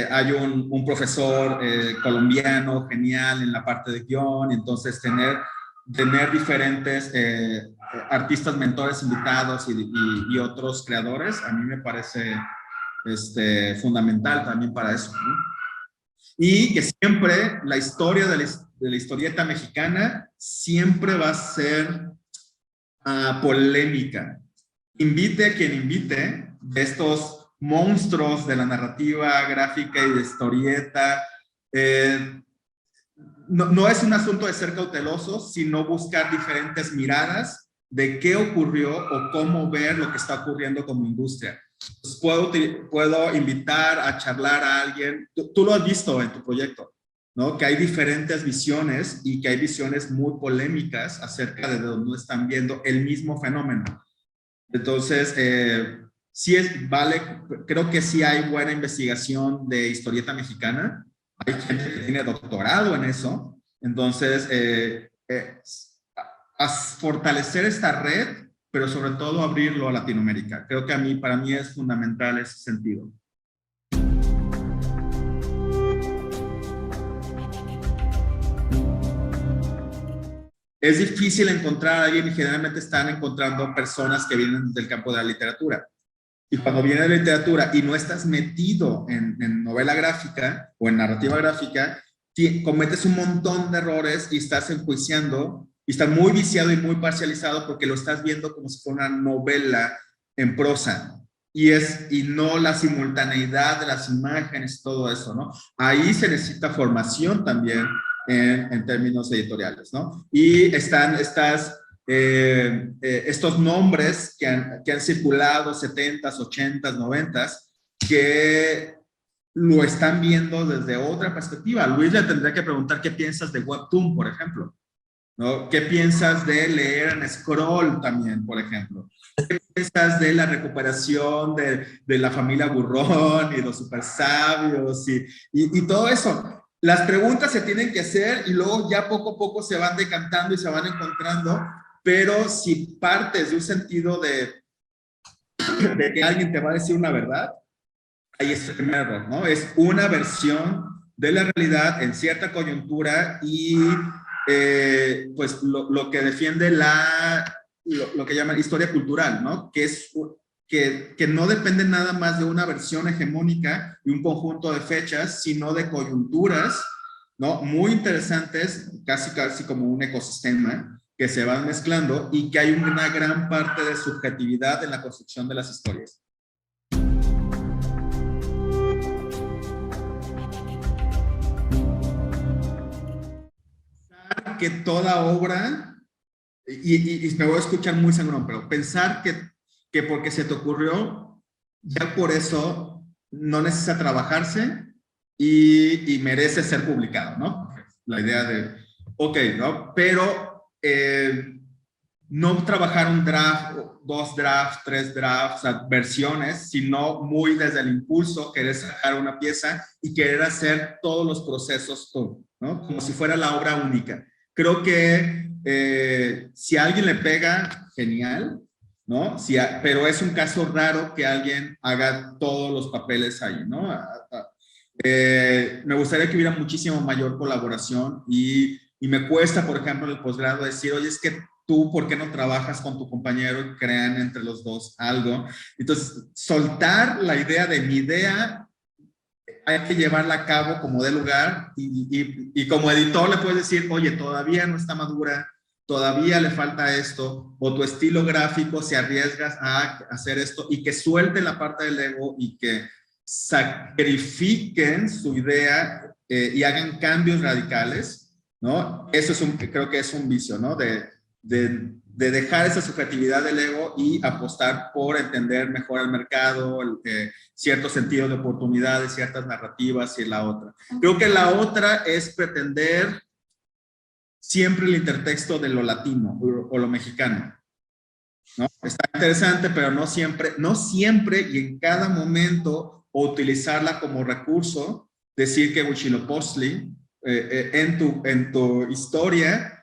hay un profesor colombiano genial en la parte de guión, entonces tener diferentes artistas, mentores, invitados y otros creadores, a mí me parece fundamental también para eso, ¿no? Y que siempre la historia de la historieta mexicana siempre va a ser polémica. Invite a quien invite, de estos monstruos de la narrativa gráfica y de historieta, no es un asunto de ser cautelosos, sino buscar diferentes miradas de qué ocurrió o cómo ver lo que está ocurriendo como industria. Entonces, puedo invitar a charlar a alguien, tú lo has visto en tu proyecto, ¿no? Que hay diferentes visiones y que hay visiones muy polémicas acerca de dónde están viendo el mismo fenómeno. Entonces, sí creo que sí hay buena investigación de historieta mexicana. Hay gente que tiene doctorado en eso. Entonces, a fortalecer esta red, pero sobre todo abrirlo a Latinoamérica. Creo que para mí es fundamental ese sentido. Es difícil encontrar a alguien y generalmente están encontrando personas que vienen del campo de la literatura. Y cuando viene de la literatura y no estás metido en novela gráfica o en narrativa gráfica, cometes un montón de errores y estás enjuiciando y estás muy viciado y muy parcializado porque lo estás viendo como si fuera una novela en prosa. Y no la simultaneidad de las imágenes, todo eso, ¿no? Ahí se necesita formación también en términos editoriales, ¿no? Y están estos nombres que han circulado 70s, 80s, 90s, que lo están viendo desde otra perspectiva. Luis le tendría que preguntar qué piensas de Webtoon, por ejemplo, ¿no? ¿Qué piensas de leer en Scroll también, por ejemplo? ¿Qué piensas de la recuperación de la familia Burrón y los super sabios y todo eso? Las preguntas se tienen que hacer y luego ya poco a poco se van decantando y se van encontrando, pero si partes de un sentido de que alguien te va a decir una verdad, ahí es el primer error, ¿no? Es una versión de la realidad en cierta coyuntura y pues lo que defiende lo que llaman historia cultural, ¿no? Que no depende nada más de una versión hegemónica y un conjunto de fechas, sino de coyunturas, ¿no? Muy interesantes, casi como un ecosistema que se van mezclando y que hay una gran parte de subjetividad en la construcción de las historias. Que toda obra, y me voy a escuchar muy sangrón, pero pensar que porque se te ocurrió, ya por eso no necesita trabajarse y merece ser publicado, ¿no? La idea de, ok, ¿no? Pero no trabajar un draft, 2 drafts, 3 drafts, o sea, versiones, sino muy desde el impulso, querer sacar una pieza y querer hacer todos los procesos todo, ¿no? Como si fuera la obra única. Creo que si a alguien le pega, genial, ¿no? Pero es un caso raro que alguien haga todos los papeles ahí, ¿no? Me gustaría que hubiera muchísimo mayor colaboración y me cuesta, por ejemplo, en el posgrado decir, oye, es que tú, ¿por qué no trabajas con tu compañero y crean entre los dos algo? Entonces, soltar la idea de mi idea, hay que llevarla a cabo como de lugar y como editor le puedes decir, oye, todavía no está madura, todavía le falta esto, o tu estilo gráfico se arriesgas a hacer esto y que suelten la parte del ego y que sacrifiquen su idea y hagan cambios radicales, ¿no? Eso es creo que es un vicio, ¿no? De dejar esa subjetividad del ego y apostar por entender mejor el mercado, ciertos sentidos de oportunidades, ciertas narrativas y la otra. Creo que la otra es pretender siempre el intertexto de lo latino o lo mexicano, ¿no? Está interesante, pero no siempre y en cada momento, o utilizarla como recurso, decir que Huitzilopochtli en tu historia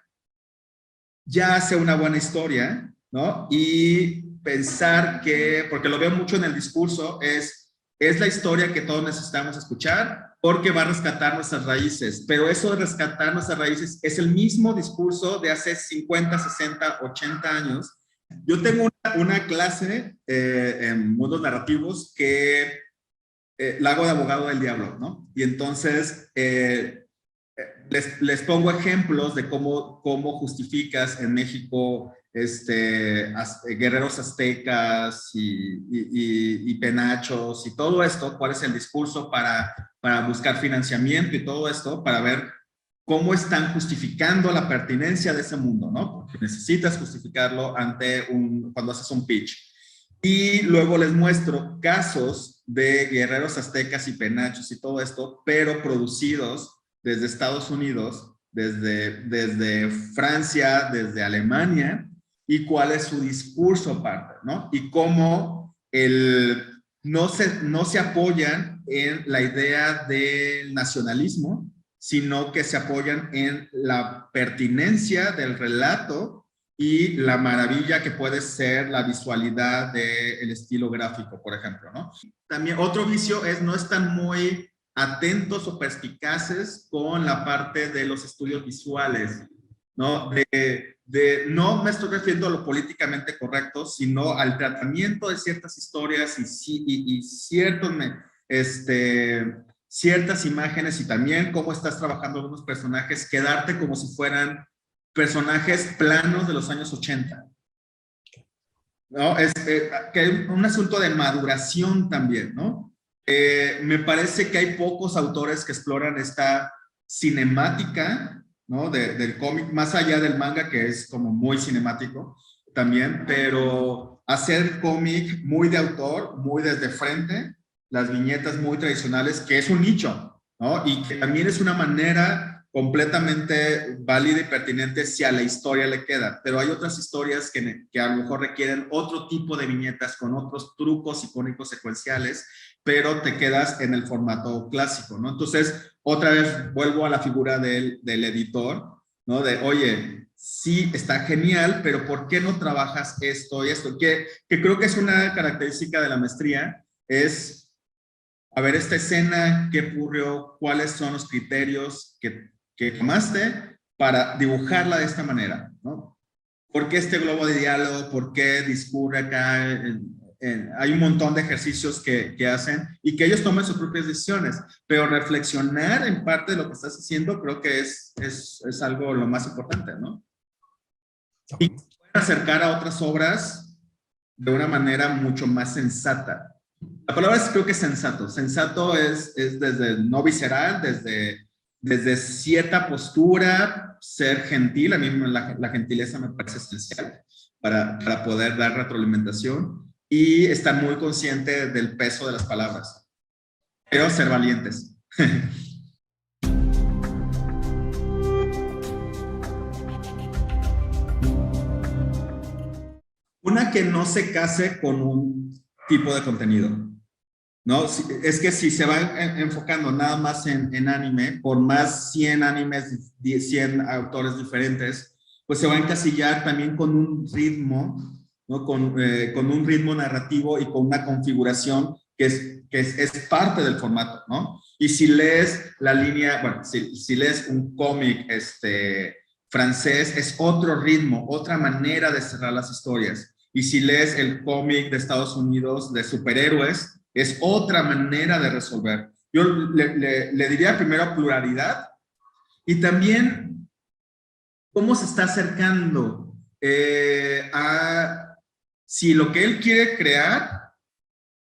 ya hace una buena historia, ¿no? Y pensar que, porque lo veo mucho en el discurso, es la historia que todos necesitamos escuchar porque va a rescatar nuestras raíces, pero eso de rescatar nuestras raíces es el mismo discurso de hace 50, 60, 80 años. Yo tengo una clase en mundos narrativos que la hago de abogado del diablo, ¿no? Y entonces les pongo ejemplos de cómo justificas en México guerreros aztecas y penachos y todo esto, cuál es el discurso para buscar financiamiento y todo esto, para ver cómo están justificando la pertinencia de ese mundo, ¿no? Porque necesitas justificarlo cuando haces un pitch. Y luego les muestro casos de guerreros aztecas y penachos y todo esto, pero producidos desde Estados Unidos, desde Francia, desde Alemania, y cuál es su discurso aparte, ¿no? Y cómo no se apoyan en la idea del nacionalismo, sino que se apoyan en la pertinencia del relato y la maravilla que puede ser la visualidad del estilo gráfico, por ejemplo, ¿no? También otro vicio es no están muy atentos o perspicaces con la parte de los estudios visuales, ¿no? No me estoy refiriendo a lo políticamente correcto, sino al tratamiento de ciertas historias y ciertas imágenes, y también cómo estás trabajando algunos personajes, quedarte como si fueran personajes planos de los años 80. ¿No? Que hay un asunto de maduración también, ¿no? Me parece que hay pocos autores que exploran esta cinemática, ¿no? Del cómic, más allá del manga, que es como muy cinemático también, pero hacer cómic muy de autor, muy desde frente, las viñetas muy tradicionales, que es un nicho, ¿no? Y que también es una manera completamente válida y pertinente si a la historia le queda, pero hay otras historias que a lo mejor requieren otro tipo de viñetas con otros trucos icónicos secuenciales, pero te quedas en el formato clásico, ¿no? Entonces, otra vez vuelvo a la figura del editor, ¿no? De, oye, sí, está genial, pero ¿por qué no trabajas esto y esto? Que creo que es una característica de la maestría, es, a ver, esta escena, ¿qué ocurrió? ¿Cuáles son los criterios que tomaste para dibujarla de esta manera, ¿no? ¿Por qué este globo de diálogo? ¿Por qué discurre acá? Hay un montón de ejercicios que hacen y que ellos tomen sus propias decisiones, pero reflexionar en parte de lo que estás haciendo creo que es algo lo más importante, ¿no? Y pueden acercar a otras obras de una manera mucho más sensata. La palabra creo que es sensato. Sensato es desde no visceral, desde cierta postura, ser gentil. A mí la gentileza me parece esencial para poder dar retroalimentación y estar muy consciente del peso de las palabras, pero ser valientes. Una, que no se case con un tipo de contenido, ¿no? Es que si se va enfocando nada más en anime, por más 100 animes, 100 autores diferentes, pues se va a encasillar también con un ritmo, ¿no? Con un ritmo narrativo y con una configuración que es parte del formato, ¿no? Y si lees la línea, bueno, si lees un cómic francés es otro ritmo, otra manera de cerrar las historias. Y si lees el cómic de Estados Unidos de superhéroes, es otra manera de resolver. Yo le diría primero pluralidad y también cómo se está acercando a si lo que él quiere crear,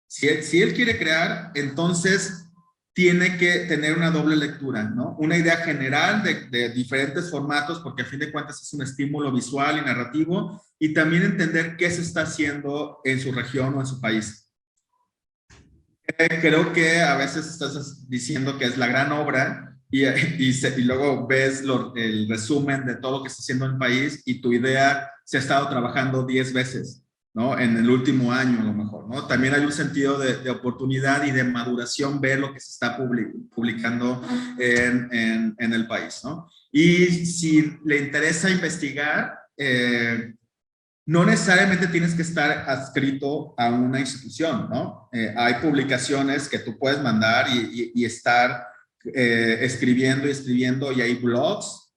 si él quiere crear, entonces tiene que tener una doble lectura, ¿no? Una idea general de diferentes formatos, porque a fin de cuentas es un estímulo visual y narrativo, y también entender qué se está haciendo en su región o en su país. Creo que a veces estás diciendo que es la gran obra y luego ves el resumen de todo lo que está haciendo el país y tu idea se ha estado trabajando 10 veces, ¿no? En el último año a lo mejor, ¿no? También hay un sentido de oportunidad y de maduración ver lo que se está publicando en el país, ¿no? Y si le interesa investigar, no necesariamente tienes que estar adscrito a una institución, ¿no? Hay publicaciones que tú puedes mandar y estar escribiendo y escribiendo, y hay blogs,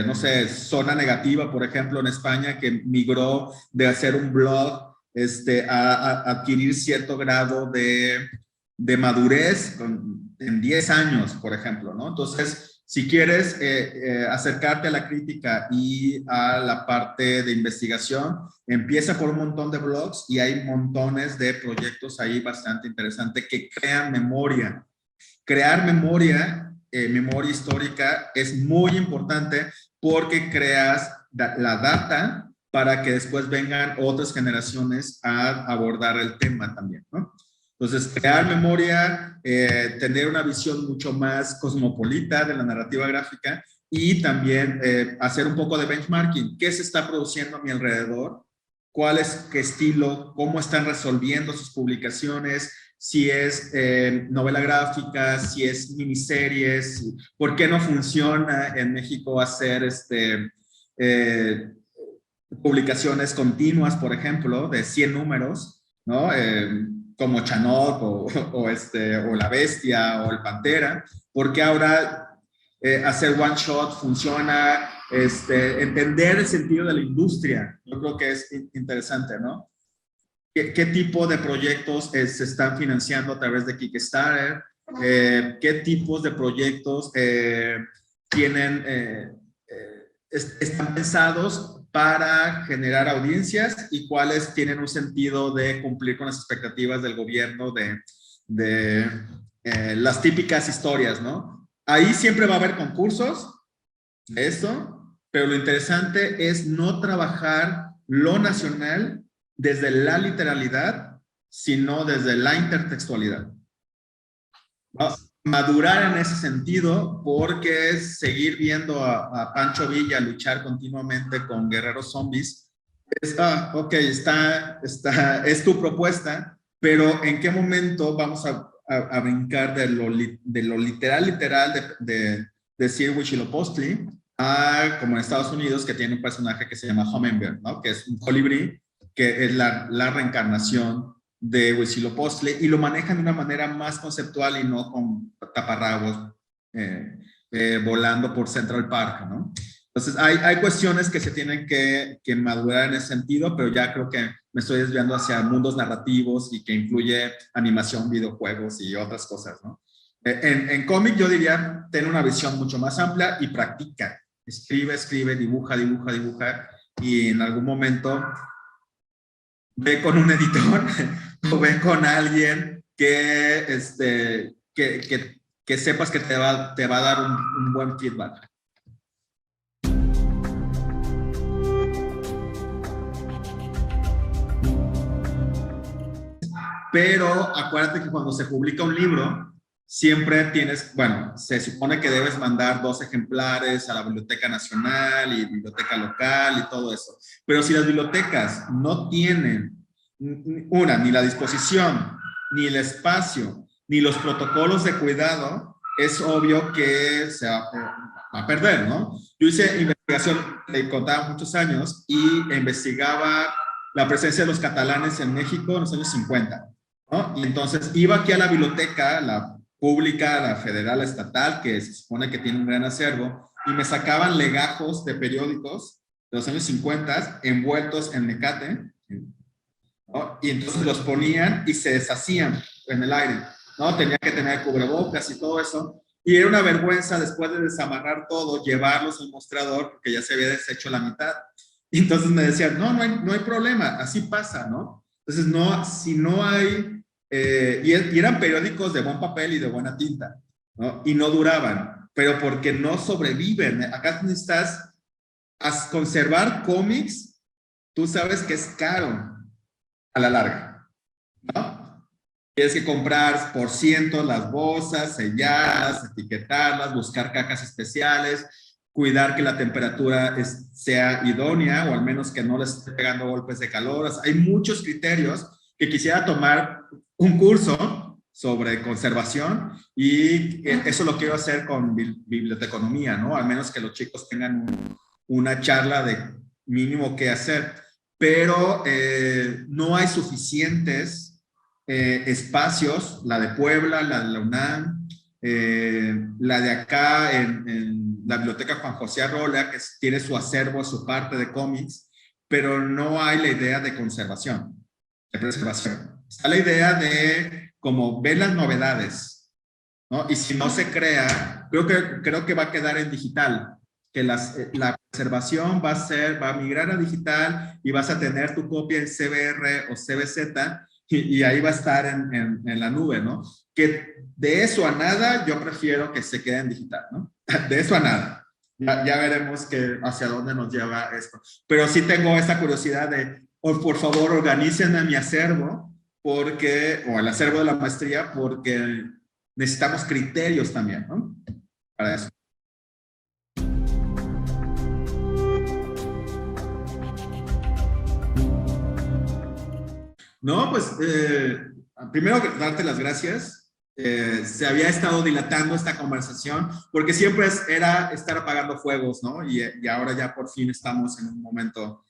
no sé, Zona Negativa, por ejemplo, en España, que migró de hacer un blog a adquirir cierto grado de madurez en 10 años, por ejemplo, ¿no? Entonces, si quieres acercarte a la crítica y a la parte de investigación, empieza por un montón de blogs y hay montones de proyectos ahí bastante interesantes que crean memoria. Crear memoria, memoria histórica, es muy importante porque creas la data para que después vengan otras generaciones a abordar el tema también, ¿no? Entonces, crear memoria, tener una visión mucho más cosmopolita de la narrativa gráfica y también hacer un poco de benchmarking. ¿Qué se está produciendo a mi alrededor? ¿Cuál es qué estilo? ¿Cómo están resolviendo sus publicaciones? Si es novela gráfica, si es miniseries, ¿por qué no funciona en México hacer publicaciones continuas, por ejemplo, de 100 números, ¿no? Como Chanot o La Bestia o El Pantera, porque ahora hacer one shot funciona, entender el sentido de la industria, yo creo que es interesante, ¿no? ¿Qué tipo de proyectos se están financiando a través de Kickstarter? ¿Qué tipos de proyectos están pensados para generar audiencias y cuáles tienen un sentido de cumplir con las expectativas del gobierno de las típicas historias, ¿no? Ahí siempre va a haber concursos de eso, pero lo interesante es no trabajar lo nacional desde la literalidad, sino desde la intertextualidad. Madurar en ese sentido, porque es seguir viendo a Pancho Villa luchar continuamente con guerreros zombies. Ok, es tu propuesta, pero ¿en qué momento vamos a brincar de lo literal de Sir Huitzilopochtli a, como en Estados Unidos, que tiene un personaje que se llama Hummingbird, ¿no? Que es un colibrí, que es la reencarnación de Huitzilopochtli, y lo manejan de una manera más conceptual y no con taparrabos volando por Central Park, ¿no? Entonces, hay cuestiones que se tienen que madurar en ese sentido, pero ya creo que me estoy desviando hacia mundos narrativos y que incluye animación, videojuegos y otras cosas, ¿no? En cómic yo diría, ten una visión mucho más amplia y practica. Escribe, dibuja, y en algún momento ve con un editor o ve con alguien que sepas que te va a dar un buen feedback. Pero acuérdate que cuando se publica un libro, siempre se supone que debes mandar 2 ejemplares a la Biblioteca Nacional y Biblioteca Local y todo eso. Pero si las bibliotecas no tienen ni la disposición, ni el espacio, ni los protocolos de cuidado, es obvio que se va a perder, ¿no? Yo hice investigación, contaba muchos años, y investigaba la presencia de los catalanes en México en los años 50, ¿no? Y entonces iba aquí a la biblioteca, la pública, la federal, la estatal, que se supone que tiene un gran acervo, y me sacaban legajos de periódicos de los años 50 envueltos en mecate, ¿no? Y entonces los ponían y se deshacían en el aire, ¿no? Tenía que tener cubrebocas y todo eso. Y era una vergüenza después de desamarrar todo, llevarlos al mostrador porque ya se había deshecho la mitad. Y entonces me decían, no hay problema, así pasa, ¿no? Entonces, si no hay, y eran periódicos de buen papel y de buena tinta, ¿no? Y no duraban, pero porque no sobreviven. Acá necesitas conservar cómics, tú sabes que es caro a la larga, ¿no? Tienes que comprar por cientos las bolsas, sellarlas, etiquetarlas, buscar cajas especiales, cuidar que la temperatura sea idónea o al menos que no les esté pegando golpes de calor. O sea, hay muchos criterios que quisiera tomar un curso sobre conservación y eso lo quiero hacer con biblioteconomía, ¿no? Al menos que los chicos tengan una charla de mínimo qué hacer. Pero no hay suficientes espacios, la de Puebla, la de la UNAM, la de acá en la biblioteca Juan José Arrola, que tiene su acervo, su parte de cómics, pero no hay la idea de conservación, de preservación. Está la idea de como ver las novedades, ¿no? Y si no se crea, creo que va a quedar en digital, que la preservación va a migrar a digital y vas a tener tu copia en CBR o CBZ y ahí va a estar en la nube, ¿no? Que de eso a nada yo prefiero que se quede en digital, ¿no? De eso a nada. Ya veremos hacia dónde nos lleva esto. Pero sí tengo esta curiosidad de, por favor, organicen a mi acervo, o al acervo de la maestría, porque necesitamos criterios también, ¿no? Para eso. No, pues primero darte las gracias. Se había estado dilatando esta conversación porque siempre era estar apagando fuegos, ¿no? Y ahora ya por fin estamos en un momento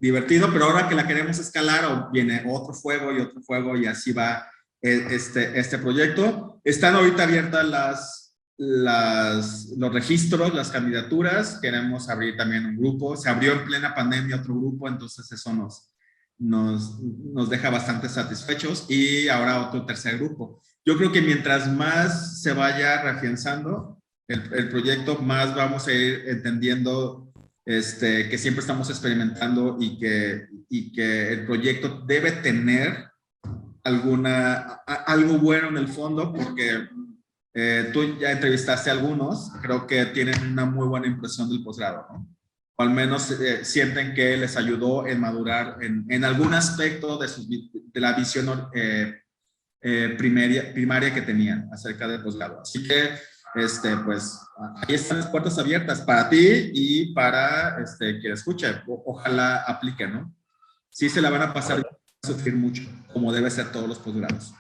divertido, pero ahora que la queremos escalar, viene otro fuego y así va este proyecto. Están ahorita abiertas los registros, las candidaturas. Queremos abrir también un grupo. Se abrió en plena pandemia otro grupo, entonces eso nos deja bastante satisfechos y ahora otro tercer grupo. Yo creo que mientras más se vaya reafianzando el proyecto, más vamos a ir entendiendo que siempre estamos experimentando y que el proyecto debe tener algo bueno en el fondo, porque tú ya entrevistaste a algunos, creo que tienen una muy buena impresión del posgrado, ¿no? O al menos sienten que les ayudó en madurar en algún aspecto de la visión primaria que tenían acerca del posgrado. Así que, pues, ahí están las puertas abiertas para ti y para quien escuche. Ojalá aplique, ¿no? Sí se la van a pasar a sufrir mucho, como debe ser todos los posgrados.